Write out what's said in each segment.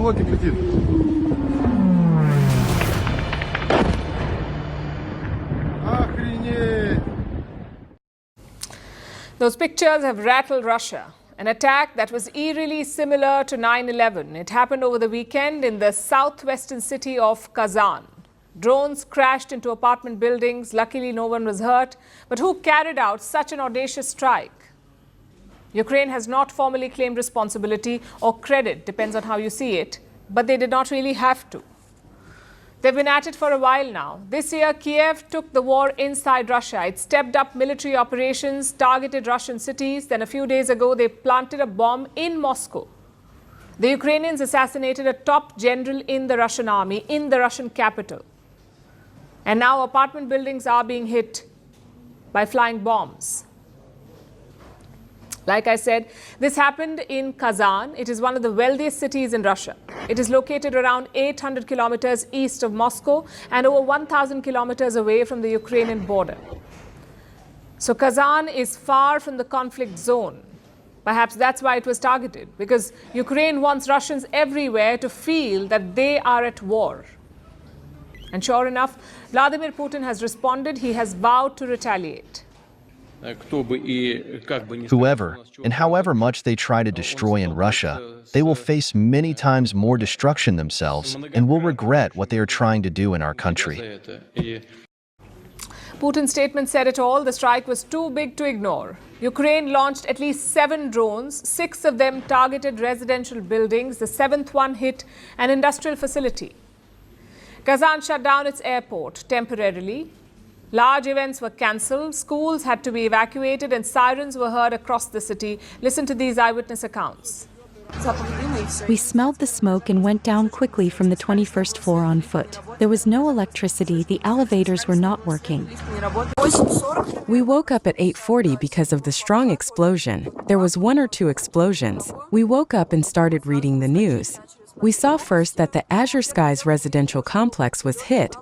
беспилотник летит. Охренеть! Those pictures have rattled Russia. An attack that was eerily similar to 9/11. It happened over the weekend in the southwestern city of Kazan. Drones crashed into apartment buildings. Luckily, no one was hurt. But who carried out such an audacious strike? Ukraine has not formally claimed responsibility or credit, depends on how you see it, but they did not really have to. They've been at it for a while now. This year, Kiev took the war inside Russia. It stepped up military operations, targeted Russian cities. Then a few days ago, they planted a bomb in Moscow. The Ukrainians assassinated a top general in the Russian army, in the Russian capital. And now apartment buildings are being hit by flying bombs. Like I said, this happened in Kazan. It is one of the wealthiest cities in Russia. It is located around 800 kilometers east of Moscow and over 1,000 kilometers away from the Ukrainian border. So Kazan is far from the conflict zone. Perhaps that's why it was targeted, because Ukraine wants Russians everywhere to feel that they are at war. And sure enough, Vladimir Putin has responded. He has vowed to retaliate. Whoever and however much they try to destroy in Russia, they will face many times more destruction themselves and will regret what they are trying to do in our country. Putin's statement said it all. The strike was too big to ignore. Ukraine launched at least 7 drones. 6 of them targeted residential buildings. The 7th one hit an industrial facility. Kazan shut down its airport temporarily. Large events were cancelled, schools had to be evacuated, and sirens were heard across the city. Listen to these eyewitness accounts. We smelled the smoke and went down quickly from the 21st floor on foot. There was no electricity, the elevators were not working. We woke up at 8:40 because of the strong explosion. There was 1 or 2 explosions. We woke up and started reading the news. We saw first that the Azure Skies residential complex was hit.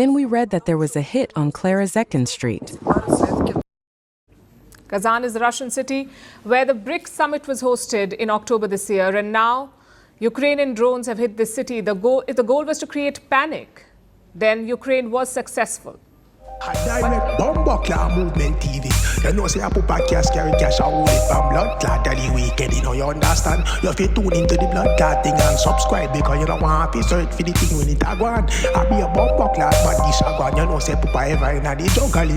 Then we read that there was a hit on Clara Zetkin Street. Kazan is the Russian city where the BRICS summit was hosted in October this year. And now Ukrainian drones have hit this city. If the goal was to create panic, then Ukraine was successful. A direct bomb movement TV. You know, say I put a cash, carry cash, I hold it from blood clot daily weekend. You know, you understand? You have to tune into the blood clot thing and subscribe because you don't want to search for the thing when it a go on. I be a bomb clot, but this a go on. You know, say put ever in the jungle.